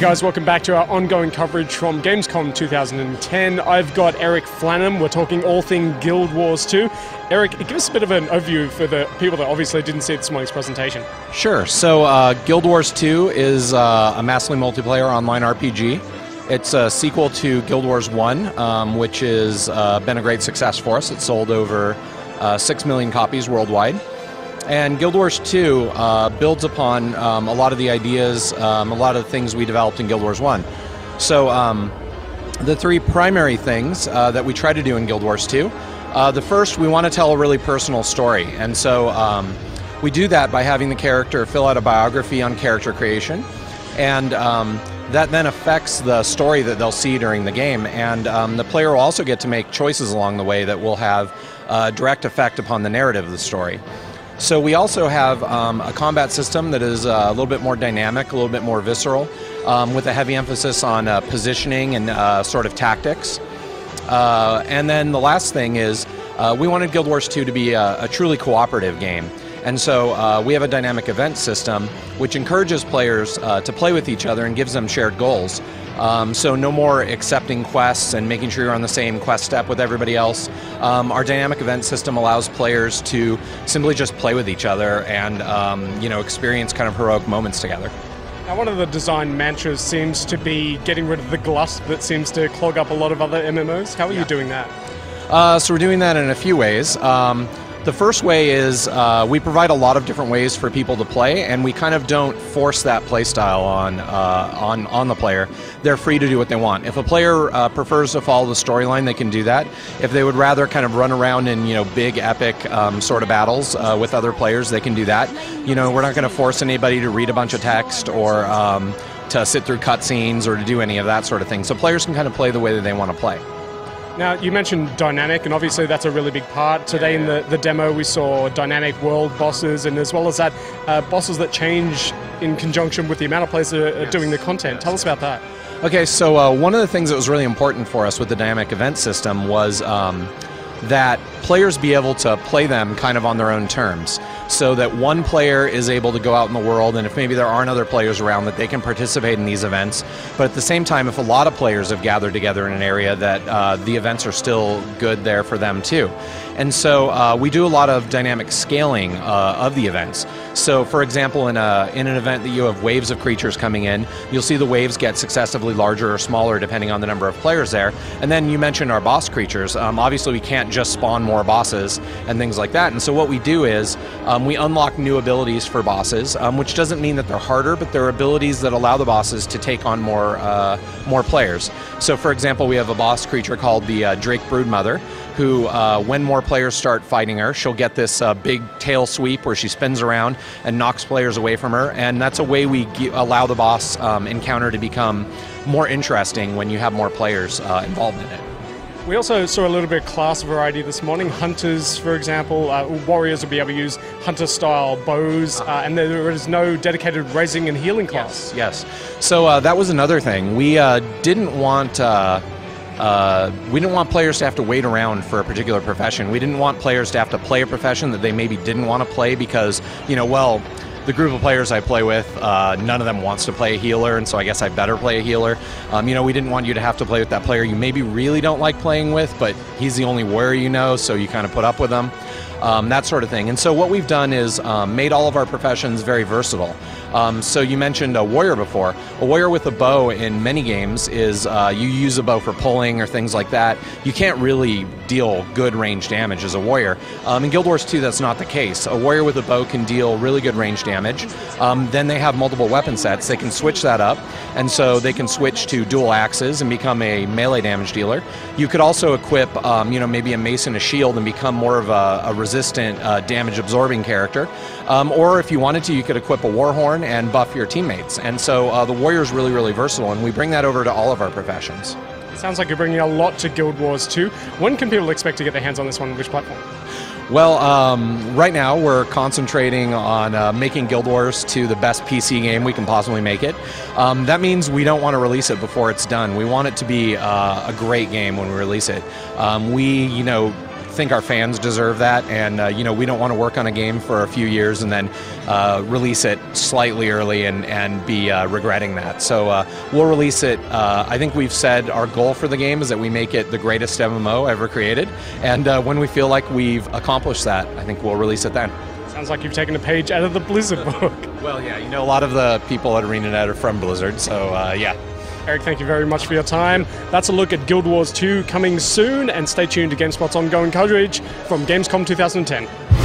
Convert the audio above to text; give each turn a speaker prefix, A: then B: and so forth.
A: guys, welcome back to our ongoing coverage from Gamescom 2010. I've got Eric Flannum. We're talking all thing Guild Wars 2. Eric, give us a bit of an overview for the people that obviously didn't see this morning's presentation.
B: Sure. So Guild Wars 2 is a massively multiplayer online RPG. It's a sequel to Guild Wars 1, which has been a great success for us. It sold over 6 million copies worldwide. And Guild Wars 2 builds upon a lot of the ideas, a lot of the things we developed in Guild Wars 1. So the three primary things that we try to do in Guild Wars 2, the first, we want to tell a really personal story. And so we do that by having the character fill out a biography on character creation. And that then affects the story that they'll see during the game. And the player will also get to make choices along the way that will have a direct effect upon the narrative of the story. So we also have a combat system that is a little bit more dynamic, a little bit more visceral, with a heavy emphasis on positioning and sort of tactics. And then the last thing is we wanted Guild Wars 2 to be a truly cooperative game. And so we have a dynamic event system which encourages players to play with each other and gives them shared goals. So no more accepting quests and making sure you're on the same quest step with everybody else. Our dynamic event system allows players to simply just play with each other and experience kind of heroic moments together.
A: Now, one of the design mantras seems to be getting rid of the glut that seems to clog up a lot of other MMOs. How are you doing that?
B: So we're doing that in a few ways. The first way is we provide a lot of different ways for people to play, and we kind of don't force that play style on the player. They're free to do what they want. If a player prefers to follow the storyline, they can do that. If they would rather kind of run around in big epic sort of battles with other players, they can do that. We're not going to force anybody to read a bunch of text or to sit through cutscenes or to do any of that sort of thing. So players can kind of play the way that they want to play.
A: Now, you mentioned dynamic, and obviously that's a really big part. Today in the demo we saw dynamic world bosses, and as well as that, bosses that change in conjunction with the amount of players that are doing the content. Tell us about that.
B: Okay, so one of the things that was really important for us with the dynamic event system was that players be able to play them kind of on their own terms, so that one player is able to go out in the world, and if maybe there aren't other players around, that they can participate in these events. But at the same time, if a lot of players have gathered together in an area, that the events are still good there for them too. And so we do a lot of dynamic scaling of the events. So for example, in an event that you have waves of creatures coming in, you'll see the waves get successively larger or smaller depending on the number of players there. And then you mentioned our boss creatures. Obviously we can't just spawn more bosses and things like that. And so what we do is we unlock new abilities for bosses, which doesn't mean that they're harder, but they're abilities that allow the bosses to take on more players. So for example, we have a boss creature called the Drake Broodmother, who, when more players start fighting her, she'll get this big tail sweep where she spins around and knocks players away from her, and that's a way we allow the boss encounter to become more interesting when you have more players involved in it.
A: We also saw a little bit of class variety this morning. Hunters, for example, warriors will be able to use hunter-style bows, and there is no dedicated raising and healing class.
B: Yes. So that was another thing. We didn't want players to have to wait around for a particular profession. We didn't want players to have to play a profession that they maybe didn't want to play because, the group of players I play with, none of them wants to play a healer, and so I guess I better play a healer. We didn't want you to have to play with that player you maybe really don't like playing with, but he's the only warrior so you kind of put up with him. That sort of thing. And so what we've done is made all of our professions very versatile. So you mentioned a warrior before. A warrior with a bow in many games is you use a bow for pulling or things like that. You can't really deal good range damage as a warrior. In Guild Wars 2 that's not the case. A warrior with a bow can deal really good range damage. Then they have multiple weapon sets. They can switch that up, and so they can switch to dual axes and become a melee damage dealer. You could also equip maybe a mace and a shield and become more of a resistant damage absorbing character. Or if you wanted to, you could equip a warhorn and buff your teammates. And so the warrior is really, really versatile, and we bring that over to all of our professions.
A: Sounds like you're bringing a lot to Guild Wars 2. When can people expect to get their hands on this one, on which platform?
B: Well, right now we're concentrating on making Guild Wars 2 the best PC game we can possibly make it. That means we don't want to release it before it's done. We want it to be a great game when we release it. We, think our fans deserve that, and we don't want to work on a game for a few years and then release it slightly early and be regretting that. So we'll release it. I think we've said our goal for the game is that we make it the greatest MMO ever created, and when we feel like we've accomplished that, I think we'll release it then.
A: Sounds like you've taken a page out of the Blizzard book.
B: Well, yeah, a lot of the people at ArenaNet are from Blizzard, so yeah.
A: Eric, thank you very much for your time. That's a look at Guild Wars 2 coming soon, and stay tuned to GameSpot's ongoing coverage from Gamescom 2010.